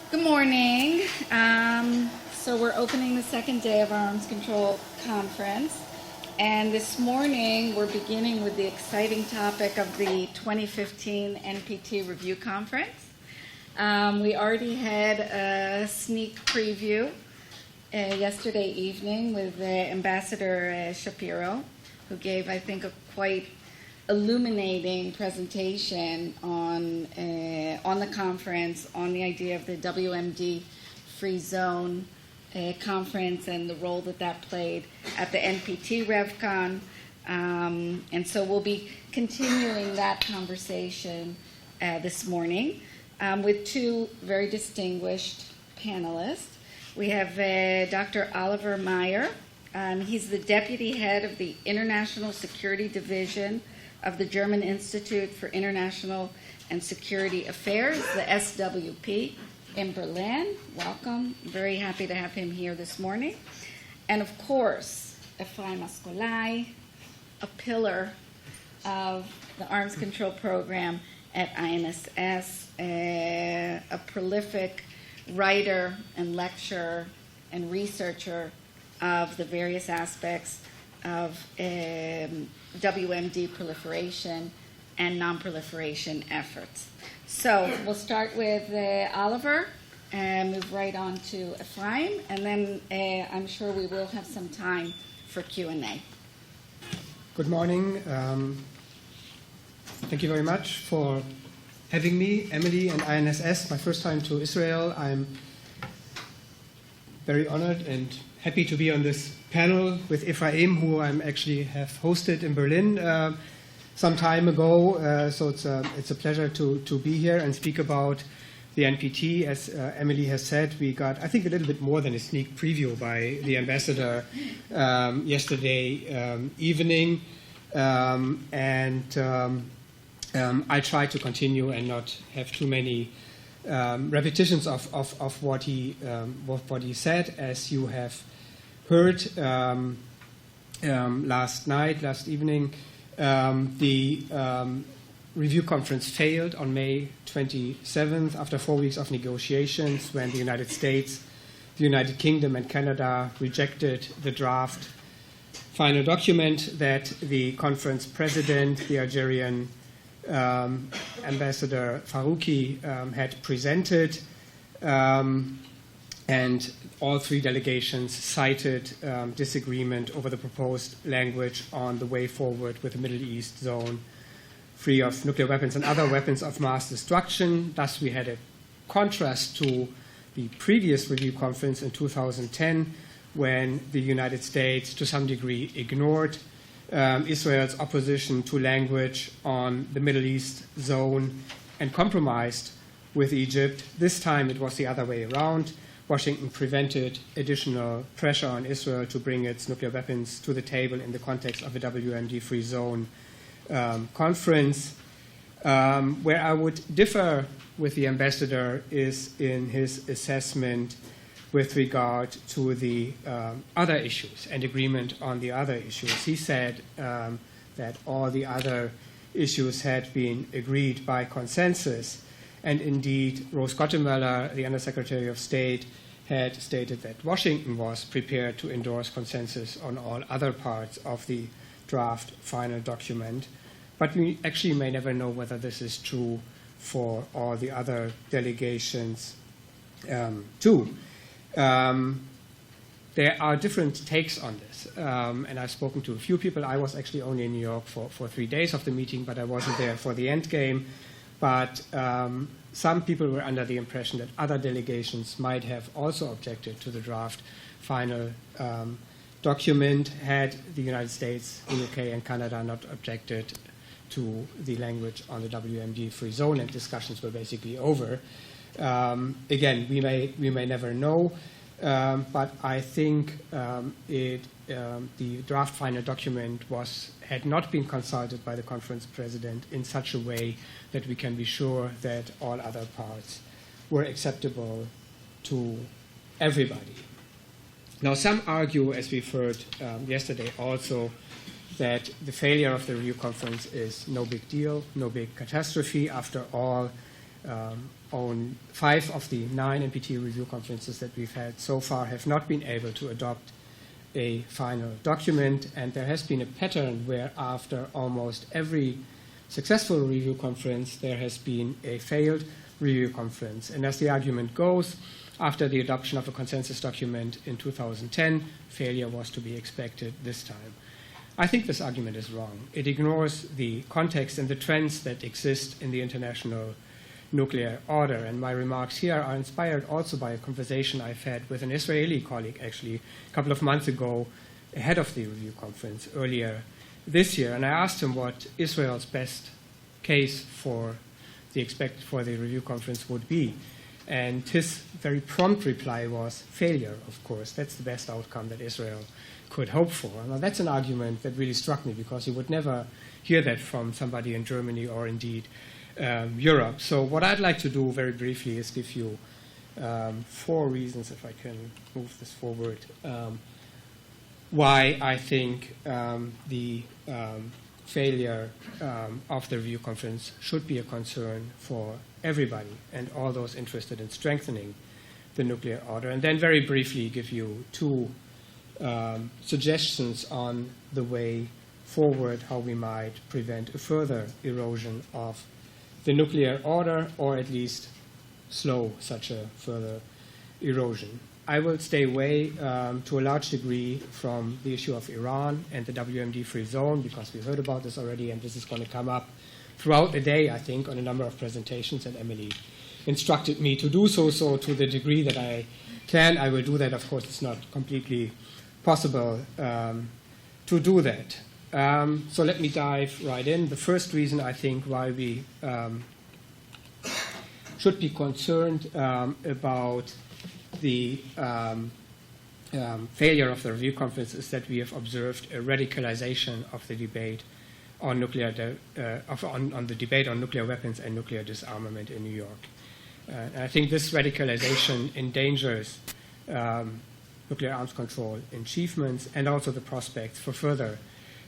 Good morning. So we're opening the second day of our Arms Control Conference. And this morning we're beginning with the exciting topic of the 2015 NPT Review Conference. We already had a sneak preview yesterday evening with Ambassador Shapiro, who gave, I think, a quite illuminating presentation on the conference, on the idea of the WMD Free Zone conference and the role that played at the NPT RevCon. And so we'll be continuing that conversation this morning with two very distinguished panelists. We have Dr. Oliver Meier. He's the deputy head of the International Security Division of the German Institute for International and Security Affairs, the SWP, in Berlin. Welcome. Very happy to have him here this morning. And of course, Ephraim Askolai, a pillar of the arms control program at INSS, a prolific writer and lecturer and researcher of the various aspects of WMD proliferation and non-proliferation efforts. So we'll start with Oliver and move right on to Ephraim, and then I'm sure we will have some time for Q&A. Good morning. Thank you very much for having me, Emily and INSS. My first time to Israel. I'm very honored and happy to be on this panel with Ephraim, who I actually have hosted in Berlin some time ago. So it's a pleasure to be here and speak about the NPT. As Emily has said, we got, I think, a little bit more than a sneak preview by the ambassador yesterday evening. I try to continue and not have too many repetitions of what he said. As you have heard last evening, the review conference failed on May 27th after 4 weeks of negotiations, when the United States, the United Kingdom, and Canada rejected the draft final document that the conference president, the Algerian Ambassador Farouki, had presented, and all three delegations cited disagreement over the proposed language on the way forward with the Middle East zone free of nuclear weapons and other weapons of mass destruction. Thus, we had a contrast to the previous review conference in 2010, when the United States, to some degree, ignored Israel's opposition to language on the Middle East zone and compromised with Egypt. This time it was the other way around. Washington prevented additional pressure on Israel to bring its nuclear weapons to the table in the context of a WMD free zone conference. Where I would differ with the ambassador is in his assessment with regard to the other issues and agreement on the other issues. He said that all the other issues had been agreed by consensus. And indeed, Rose Gottemoeller, the Undersecretary of State, had stated that Washington was prepared to endorse consensus on all other parts of the draft final document. But we actually may never know whether this is true for all the other delegations, too. There are different takes on this, and I've spoken to a few people. I was actually only in New York for 3 days of the meeting, but I wasn't there for the end game. But some people were under the impression that other delegations might have also objected to the draft final document had the United States, the UK, and Canada not objected to the language on the WMD free zone, and discussions were basically over. Again, we may never know, but I think the draft final document had not been consulted by the conference president in such a way that we can be sure that all other parts were acceptable to everybody. Now, some argue, as we've heard yesterday also, that the failure of the review conference is no big deal, no big catastrophe. After all, 5 of the 9 NPT review conferences that we've had so far have not been able to adopt a final document, and there has been a pattern where after almost every successful review conference there has been a failed review conference. And as the argument goes, after the adoption of a consensus document in 2010, failure was to be expected this time. I think this argument is wrong. It ignores the context and the trends that exist in the international nuclear order. And my remarks here are inspired also by a conversation I've had with an Israeli colleague, actually, a couple of months ago, ahead of the review conference earlier this year. And I asked him what Israel's best case for the review conference would be. And his very prompt reply was failure, of course. That's the best outcome that Israel could hope for. Now, that's an argument that really struck me, because you would never hear that from somebody in Germany or indeed Europe. So what I'd like to do very briefly is give you 4 reasons, if I can move this forward, why I think the failure of the review conference should be a concern for everybody and all those interested in strengthening the nuclear order. And then very briefly give you 2 suggestions on the way forward, how we might prevent a further erosion of the nuclear order, or at least slow such a further erosion. I will stay away to a large degree from the issue of Iran and the WMD-free zone, because we heard about this already, and this is going to come up throughout the day, I think, on a number of presentations, and Emily instructed me to do so. So to the degree that I can, I will do that. Of course, it's not completely possible to do that. So let me dive right in. The first reason, I think, why we should be concerned about the failure of the review conference is that we have observed a radicalization of the debate on on the debate on nuclear weapons and nuclear disarmament in New York. And I think this radicalization endangers nuclear arms control achievements and also the prospects for further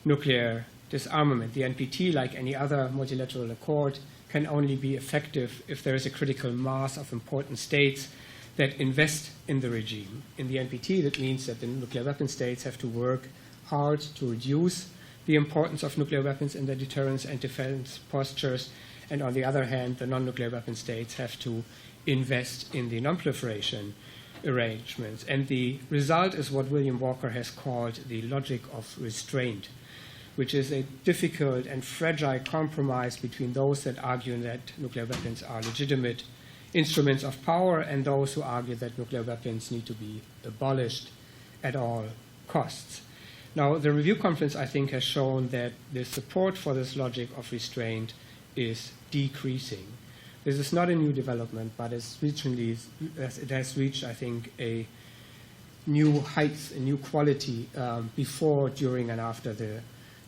nuclear disarmament. The NPT, like any other multilateral accord, can only be effective if there is a critical mass of important states that invest in the regime. In the NPT, that means that the nuclear weapon states have to work hard to reduce the importance of nuclear weapons in their deterrence and defense postures, and on the other hand, the non-nuclear weapon states have to invest in the non-proliferation arrangements. And the result is what William Walker has called the logic of restraint, which is a difficult and fragile compromise between those that argue that nuclear weapons are legitimate instruments of power and those who argue that nuclear weapons need to be abolished at all costs. Now, the review conference, I think, has shown that the support for this logic of restraint is decreasing. This is not a new development, but it has reached, I think, a new heights, a new quality before, during, and after the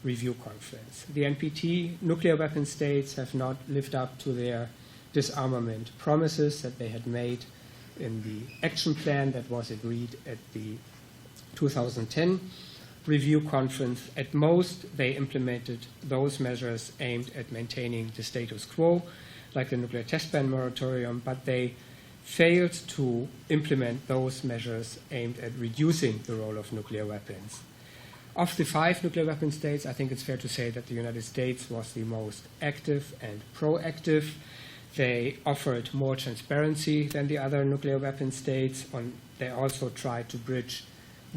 review conference. The NPT nuclear weapon states have not lived up to their disarmament promises that they had made in the action plan that was agreed at the 2010 review conference. At most, they implemented those measures aimed at maintaining the status quo, like the nuclear test ban moratorium, but they failed to implement those measures aimed at reducing the role of nuclear weapons. Of the 5 nuclear weapon states, I think it's fair to say that the United States was the most active and proactive. They offered more transparency than the other nuclear weapon states. They also tried to bridge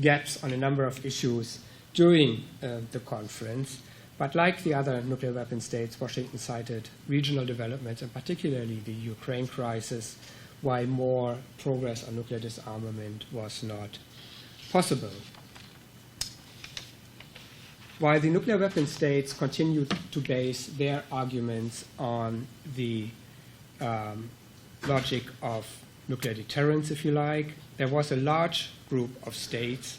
gaps on a number of issues during the conference. But like the other nuclear weapon states, Washington cited regional developments, and particularly the Ukraine crisis, why more progress on nuclear disarmament was not possible. While the nuclear weapon states continue to base their arguments on the logic of nuclear deterrence, if you like, there was a large group of states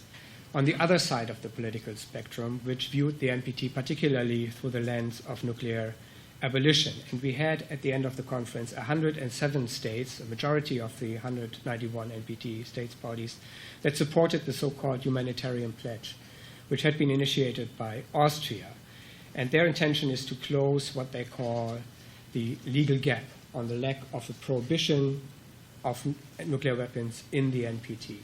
on the other side of the political spectrum which viewed the NPT particularly through the lens of nuclear abolition. And we had, at the end of the conference, 107 states, a majority of the 191 NPT states bodies, that supported the so-called humanitarian pledge, which had been initiated by Austria. And their intention is to close what they call the legal gap on the lack of a prohibition of nuclear weapons in the NPT.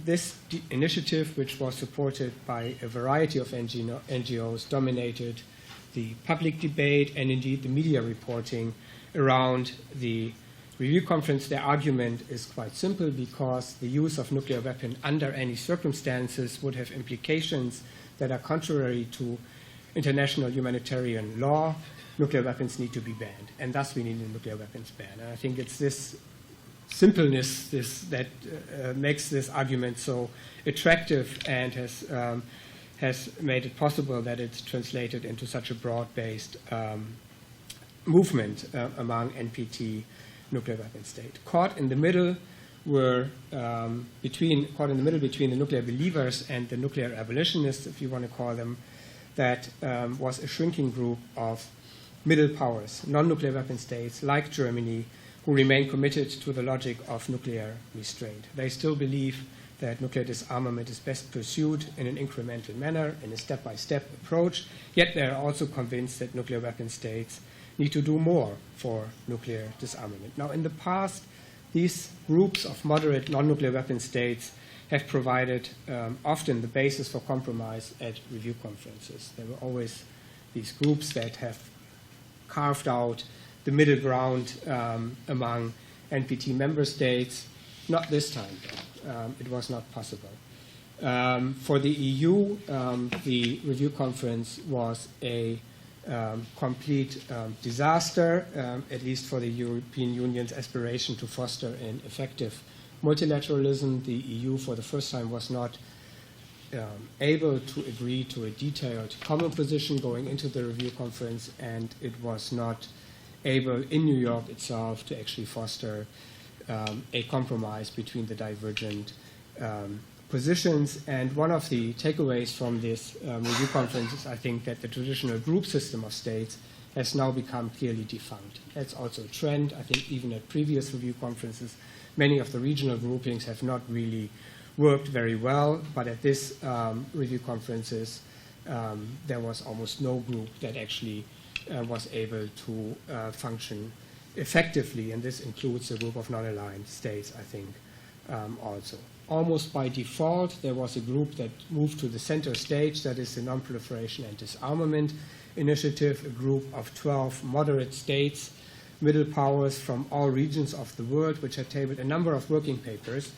This initiative, which was supported by a variety of NGOs, dominated the public debate and indeed the media reporting around the review conference. Their argument is quite simple, because the use of nuclear weapon under any circumstances would have implications that are contrary to international humanitarian law. Nuclear weapons need to be banned, and thus we need a nuclear weapons ban. And I think it's this simpleness that makes this argument so attractive and has made it possible that it's translated into such a broad-based movement among NPT nuclear weapon states. Caught in the middle between the nuclear believers and the nuclear abolitionists, if you want to call them, that was a shrinking group of middle powers, non-nuclear weapon states like Germany, who remain committed to the logic of nuclear restraint. They still believe that nuclear disarmament is best pursued in an incremental manner, in a step-by-step approach, yet they are also convinced that nuclear weapon states need to do more for nuclear disarmament. Now, in the past, these groups of moderate non-nuclear weapon states have provided often the basis for compromise at review conferences. There were always these groups that have carved out the middle ground among NPT member states. Not this time, though. It was not possible. For the EU, the review conference was a complete disaster, at least for the European Union's aspiration to foster an effective multilateralism. The EU, for the first time, was not able to agree to a detailed common position going into the review conference, and it was not able in New York itself to actually foster a compromise between the divergent positions. And one of the takeaways from this review conference is, I think, that the traditional group system of states has now become clearly defunct. That's also a trend. I think even at previous review conferences, many of the regional groupings have not really worked very well, but at this review conferences, there was almost no group that actually was able to function effectively, and this includes a group of non-aligned states, I think, also. Almost by default, there was a group that moved to the center stage, that is the Non-Proliferation and Disarmament Initiative, a group of 12 moderate states, middle powers from all regions of the world, which had tabled a number of working papers,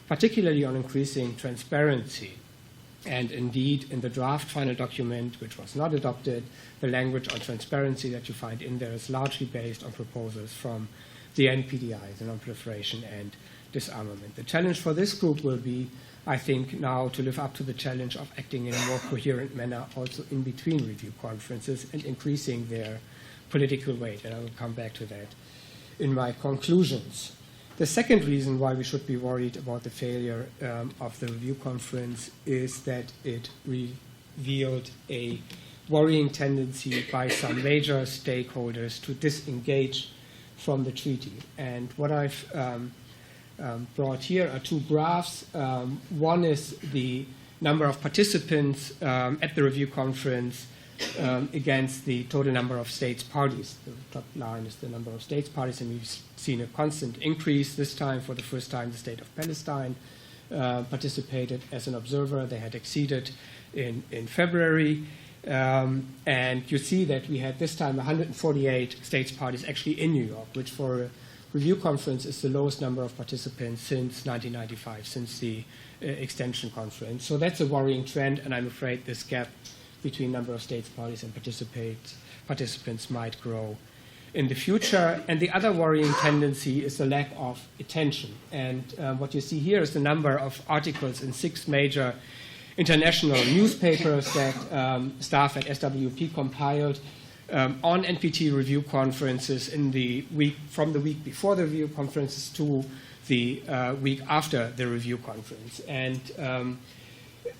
particularly on increasing transparency. And indeed, in the draft final document, which was not adopted, the language on transparency that you find in there is largely based on proposals from the NPDI, the Non-Proliferation and Disarmament. The challenge for this group will be, I think, now to live up to the challenge of acting in a more coherent manner also in between review conferences and increasing their political weight. And I will come back to that in my conclusions. The second reason why we should be worried about the failure of the review conference is that it revealed a worrying tendency by some major stakeholders to disengage from the treaty. And what I've brought here are two graphs. One is the number of participants at the review conference against the total number of states parties. The top line is the number of states parties, and we've seen a constant increase. This time, for the first time, the state of Palestine participated as an observer. They had exceeded in February. And you see that we had this time 148 states parties actually in New York, which for a review conference is the lowest number of participants since 1995, since the extension conference. So that's a worrying trend, and I'm afraid this gap between number of states parties and participants might grow in the future. And the other worrying tendency is the lack of attention. And what you see here is the number of articles in 6 major international newspapers that staff at SWP compiled on NPT review conferences in the week, from the week before the review conferences to the week after the review conference. And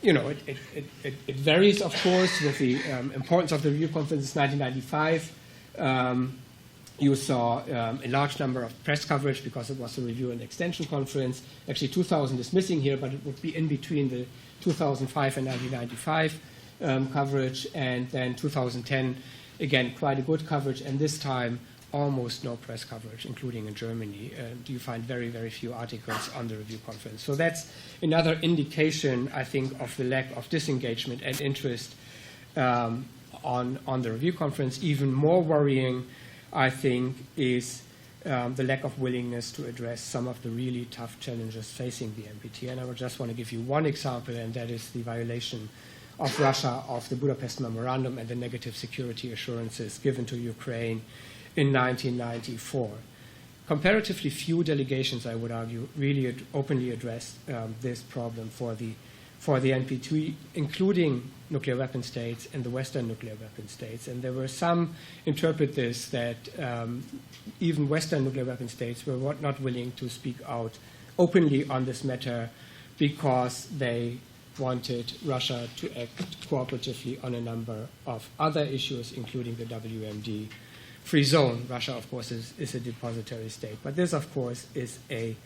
you know, it varies, of course, with the importance of the review conference. 1995, you saw a large number of press coverage because it was a review and extension conference. Actually, 2000 is missing here, but it would be in between the 2005 and 1995 coverage. And then 2010, again, quite a good coverage. And this time, almost no press coverage, including in Germany. You find very, very few articles on the review conference. So that's another indication, I think, of the lack of disengagement and interest on the review conference. Even more worrying, I think, is the lack of willingness to address some of the really tough challenges facing the NPT. And I would just want to give you one example, and that is the violation of Russia of the Budapest Memorandum and the negative security assurances given to Ukraine in 1994. Comparatively few delegations, I would argue, really openly addressed this problem for the NPT, including nuclear weapon states and the Western nuclear weapon states. And there were some interpret this that even Western nuclear weapon states were not willing to speak out openly on this matter because they wanted Russia to act cooperatively on a number of other issues, including the WMD free zone. Russia, of course, is a depository state. But this, of course, is a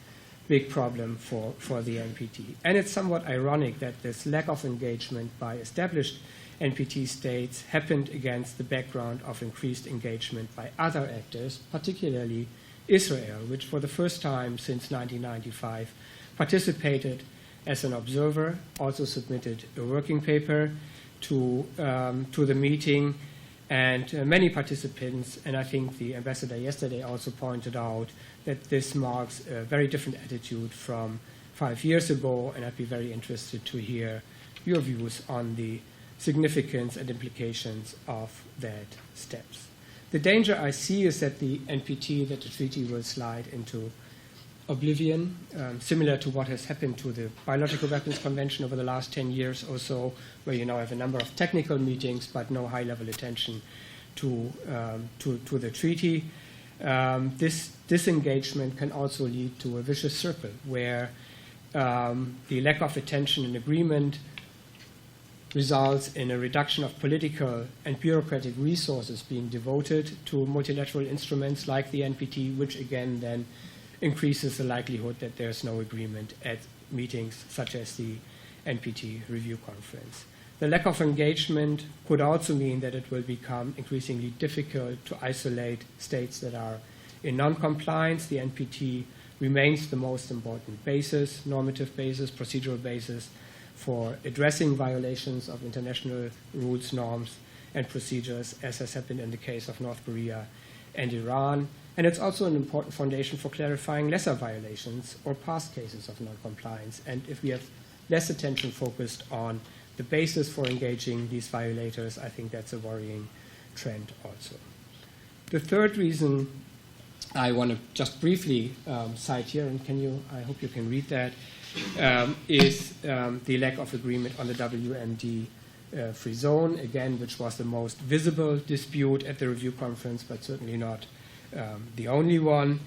big problem for the NPT. And it's somewhat ironic that this lack of engagement by established NPT states happened against the background of increased engagement by other actors, particularly Israel, which for the first time since 1995 participated as an observer, also submitted a working paper to the meeting, and many participants, and I think the ambassador yesterday also pointed out that this marks a very different attitude from 5 years ago, and I'd be very interested to hear your views on the significance and implications of that steps. The danger I see is that the NPT, that the treaty will slide into oblivion, similar to what has happened to the Biological Weapons Convention over the last 10 years or so, where you now have a number of technical meetings but no high-level attention to the treaty. This disengagement can also lead to a vicious circle where the lack of attention and agreement results in a reduction of political and bureaucratic resources being devoted to multilateral instruments like the NPT, which again then increases the likelihood that there's no agreement at meetings such as the NPT review conference. The lack of engagement could also mean that it will become increasingly difficult to isolate states that are in non-compliance. The NPT remains the most important basis, normative basis, procedural basis for addressing violations of international rules, norms, and procedures, as has happened in the case of North Korea and Iran. And it's also an important foundation for clarifying lesser violations or past cases of non-compliance. And if we have less attention focused on the basis for engaging these violators, I think that's a worrying trend also. The third reason I want to just briefly cite here, and I hope you can read that, is the lack of agreement on the WMD free zone, again, which was the most visible dispute at the review conference, but certainly not the only one.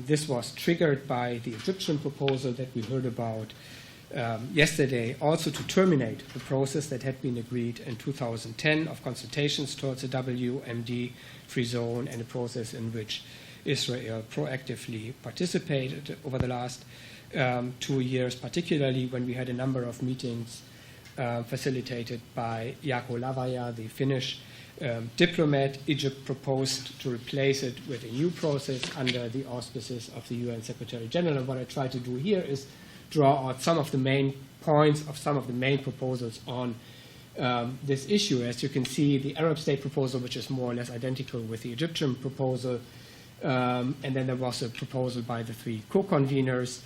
This was triggered by the Egyptian proposal that we heard about yesterday, also to terminate the process that had been agreed in 2010 of consultations towards a WMD free zone, and a process in which Israel proactively participated over the last 2 years, particularly when we had a number of meetings facilitated by Jaakko Lavaya, the Finnish diplomat. Egypt proposed to replace it with a new process under the auspices of the UN Secretary General. And what I try to do here is draw out some of the main points of some of the main proposals on this issue. As you can see, the Arab state proposal, which is more or less identical with the Egyptian proposal, and then there was a proposal by the 3 co-conveners,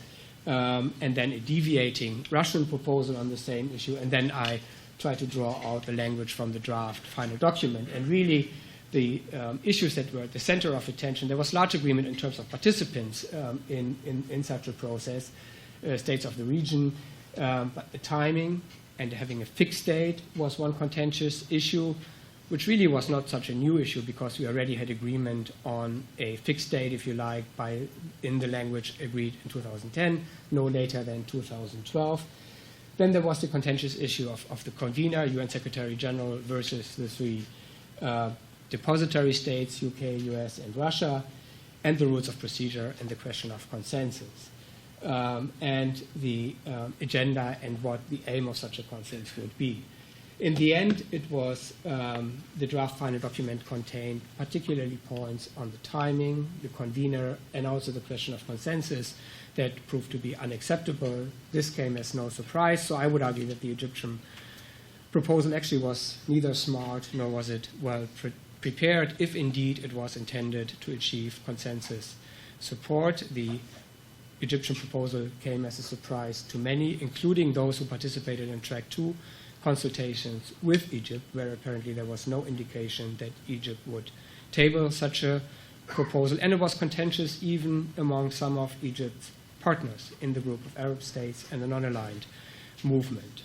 and then a deviating Russian proposal on the same issue, and then I try to draw out the language from the draft final document. And really, the issues that were at the center of attention, there was large agreement in terms of participants in such a process, states of the region, but the timing and having a fixed date was one contentious issue, which really was not such a new issue because we already had agreement on a fixed date, if you like, in the language agreed in 2010, no later than 2012. Then there was the contentious issue of the convener, UN Secretary General, versus the 3 depository states, UK, US, and Russia, and the rules of procedure and the question of consensus, and the agenda and what the aim of such a consensus would be. In the end, it was the draft final document contained particularly points on the timing, the convener, and also the question of consensus that proved to be unacceptable. This came as no surprise, so I would argue that the Egyptian proposal actually was neither smart nor was it well prepared, if indeed it was intended to achieve consensus support. The Egyptian proposal came as a surprise to many, including those who participated in track 2 consultations with Egypt, where apparently there was no indication that Egypt would table such a proposal. And it was contentious even among some of Egypt's partners in the group of Arab states and the non-aligned movement.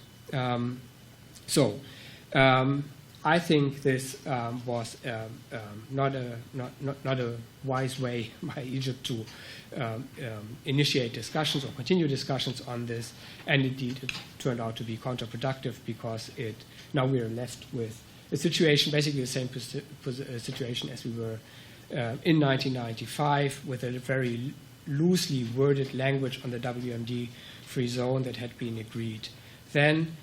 I think this was not a wise way by Egypt to initiate discussions or continue discussions on this, and indeed it turned out to be counterproductive because now we are left with a situation, basically the same situation as we were in 1995, with a very loosely worded language on the WMD free zone that had been agreed then.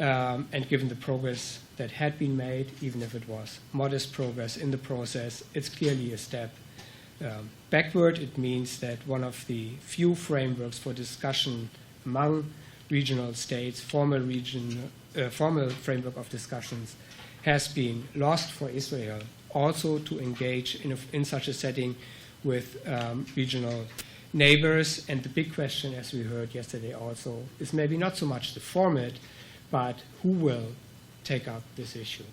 And given the progress that had been made, even if it was modest progress in the process, it's clearly a step backward. It means that one of the few frameworks for discussion among regional states, formal framework of discussions, has been lost for Israel also to engage in such a setting with regional neighbors. And the big question, as we heard yesterday also, is maybe not so much the format, but who will take up this issue?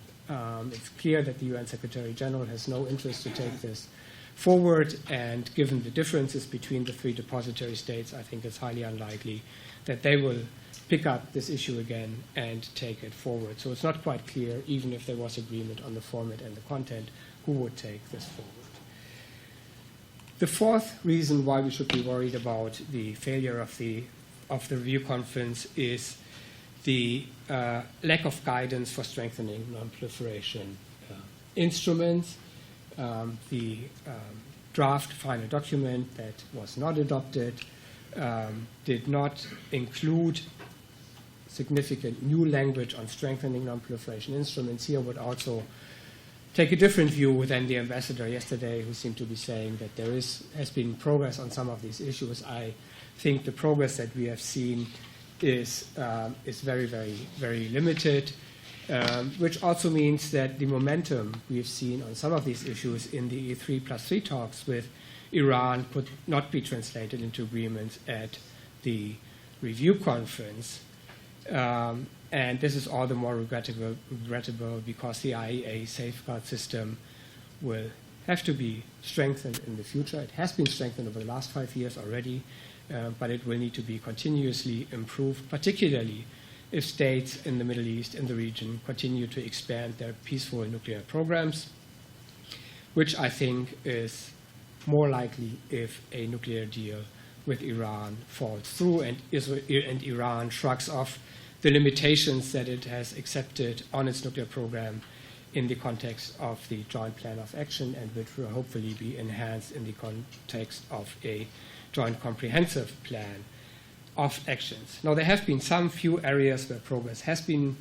It's clear that the UN Secretary General has no interest to take this forward, and given the differences between the three depository states, I think it's highly unlikely that they will pick up this issue again and take it forward. So it's not quite clear, even if there was agreement on the format and the content, who would take this forward. The fourth reason why we should be worried about the failure of the review conference is the lack of guidance for strengthening non-proliferation instruments. The draft final document that was not adopted did not include significant new language on strengthening non-proliferation instruments. Here would also take a different view than the ambassador yesterday, who seemed to be saying that there has been progress on some of these issues. I think the progress that we have seen is very, very, very limited, which also means that the momentum we've seen on some of these issues in the E3+3 talks with Iran could not be translated into agreements at the review conference. And this is all the more regrettable because the IEA safeguard system will have to be strengthened in the future. It has been strengthened over the last 5 years already, but it will need to be continuously improved, particularly if states in the Middle East, in the region, continue to expand their peaceful nuclear programs, which I think is more likely if a nuclear deal with Iran falls through and Iran shrugs off the limitations that it has accepted on its nuclear program in the context of the Joint Plan of Action, and which will hopefully be enhanced in the context of a Joint Comprehensive Plan of Actions. Now, there have been some few areas where progress has been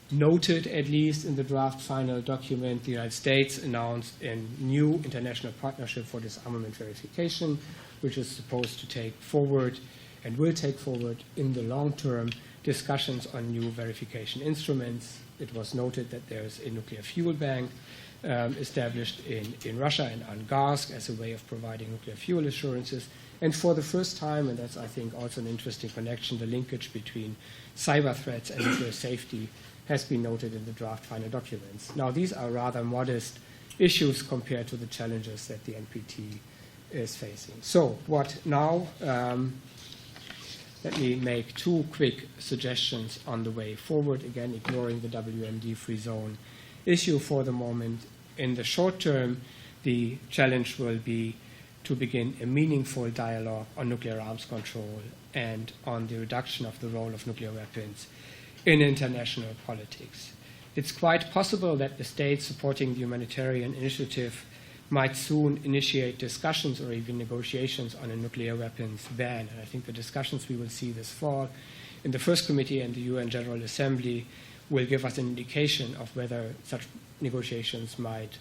noted, at least in the draft final document. The United States announced a new international partnership for disarmament verification, which is supposed to take forward and will take forward in the long term discussions on new verification instruments. It was noted that there is a nuclear fuel bank established in Russia and Angarsk as a way of providing nuclear fuel assurances. And for the first time, and that's, I think, also an interesting connection, the linkage between cyber threats and nuclear safety has been noted in the draft final documents. Now, these are rather modest issues compared to the challenges that the NPT is facing. So, what now? Let me make two quick suggestions on the way forward, again, ignoring the WMD free zone issue for the moment. In the short term, the challenge will be to begin a meaningful dialogue on nuclear arms control and on the reduction of the role of nuclear weapons in international politics. It's quite possible that the states supporting the humanitarian initiative might soon initiate discussions or even negotiations on a nuclear weapons ban. And I think the discussions we will see this fall in the First Committee and the UN General Assembly will give us an indication of whether such negotiations might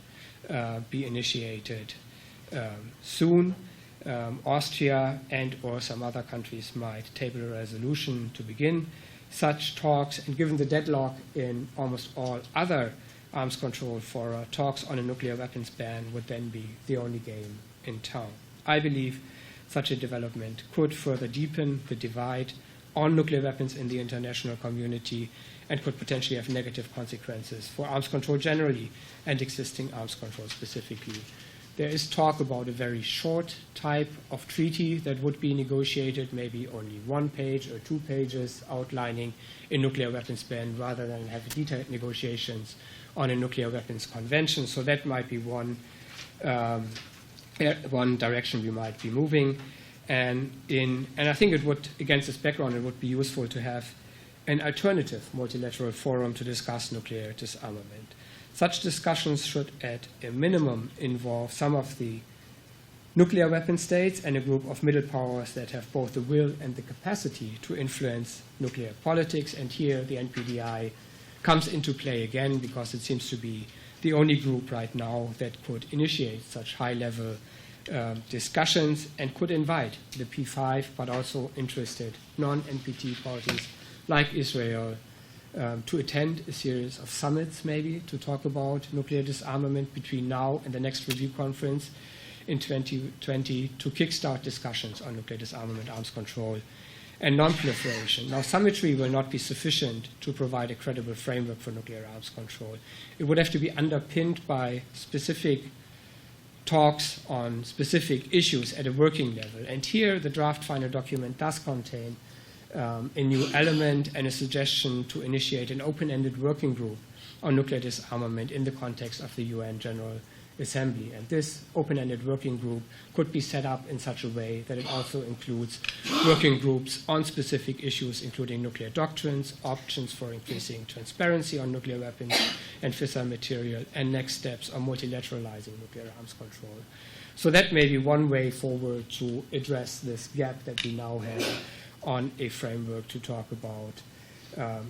be initiated soon. Austria and or some other countries might table a resolution to begin such talks, and given the deadlock in almost all other arms control fora, talks on a nuclear weapons ban would then be the only game in town. I believe such a development could further deepen the divide on nuclear weapons in the international community and could potentially have negative consequences for arms control generally and existing arms control specifically. There is talk about a very short type of treaty that would be negotiated, maybe only 1 page or 2 pages outlining a nuclear weapons ban rather than have detailed negotiations on a nuclear weapons convention. So that might be one direction we might be moving. And I think it would, against this background, it would be useful to have an alternative multilateral forum to discuss nuclear disarmament. Such discussions should, at a minimum, involve some of the nuclear weapon states and a group of middle powers that have both the will and the capacity to influence nuclear politics. And here the NPDI comes into play again because it seems to be the only group right now that could initiate such high-level discussions and could invite the P5, but also interested non-NPT parties like Israel to attend a series of summits maybe to talk about nuclear disarmament between now and the next review conference in 2020 to kickstart discussions on nuclear disarmament, arms control, and non-proliferation. Now, summitry will not be sufficient to provide a credible framework for nuclear arms control. It would have to be underpinned by specific talks on specific issues at a working level. And here, the draft final document does contain a new element and a suggestion to initiate an open-ended working group on nuclear disarmament in the context of the UN General Assembly. And this open-ended working group could be set up in such a way that it also includes working groups on specific issues, including nuclear doctrines, options for increasing transparency on nuclear weapons and fissile material, and next steps on multilateralizing nuclear arms control. So that may be one way forward to address this gap that we now have on a framework to talk about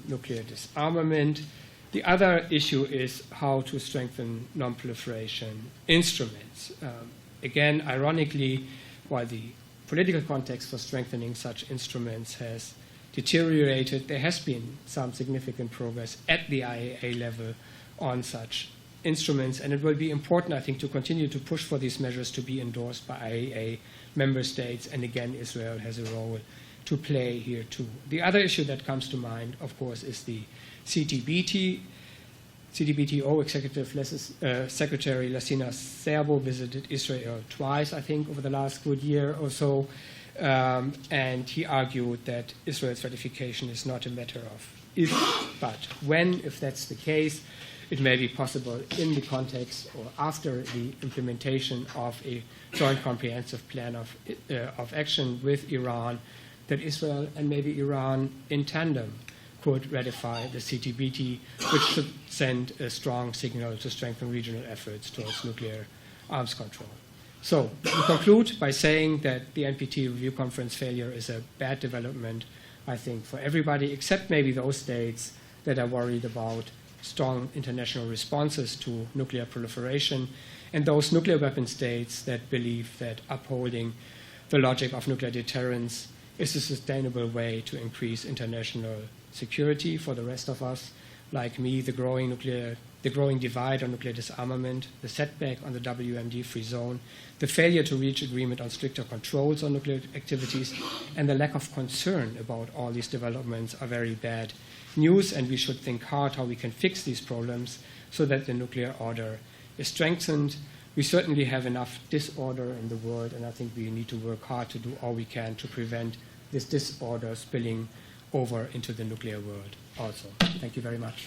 nuclear disarmament. The other issue is how to strengthen non-proliferation instruments. Again, ironically, while the political context for strengthening such instruments has deteriorated, there has been some significant progress at the IAEA level on such instruments, and it will be important, I think, to continue to push for these measures to be endorsed by IAEA member states, and again, Israel has a role to play here too. The other issue that comes to mind, of course, is the CTBT. CTBTO Executive Secretary Lassina Serbo visited Israel twice, I think, over the last good year or so, and he argued that Israel's ratification is not a matter of if, but when. If that's the case, it may be possible in the context or after the implementation of a joint comprehensive plan of action with Iran that Israel and maybe Iran in tandem could ratify the CTBT, which should send a strong signal to strengthen regional efforts towards nuclear arms control. So we conclude by saying that the NPT review conference failure is a bad development, I think, for everybody, except maybe those states that are worried about strong international responses to nuclear proliferation, and those nuclear weapon states that believe that upholding the logic of nuclear deterrence is a sustainable way to increase international security. For the rest of us, like me, the growing divide on nuclear disarmament, the setback on the WMD-free zone, the failure to reach agreement on stricter controls on nuclear activities, and the lack of concern about all these developments are very bad news, and we should think hard how we can fix these problems so that the nuclear order is strengthened. We certainly have enough disorder in the world, and I think we need to work hard to do all we can to prevent this disorder spilling over into the nuclear world also. Thank you very much.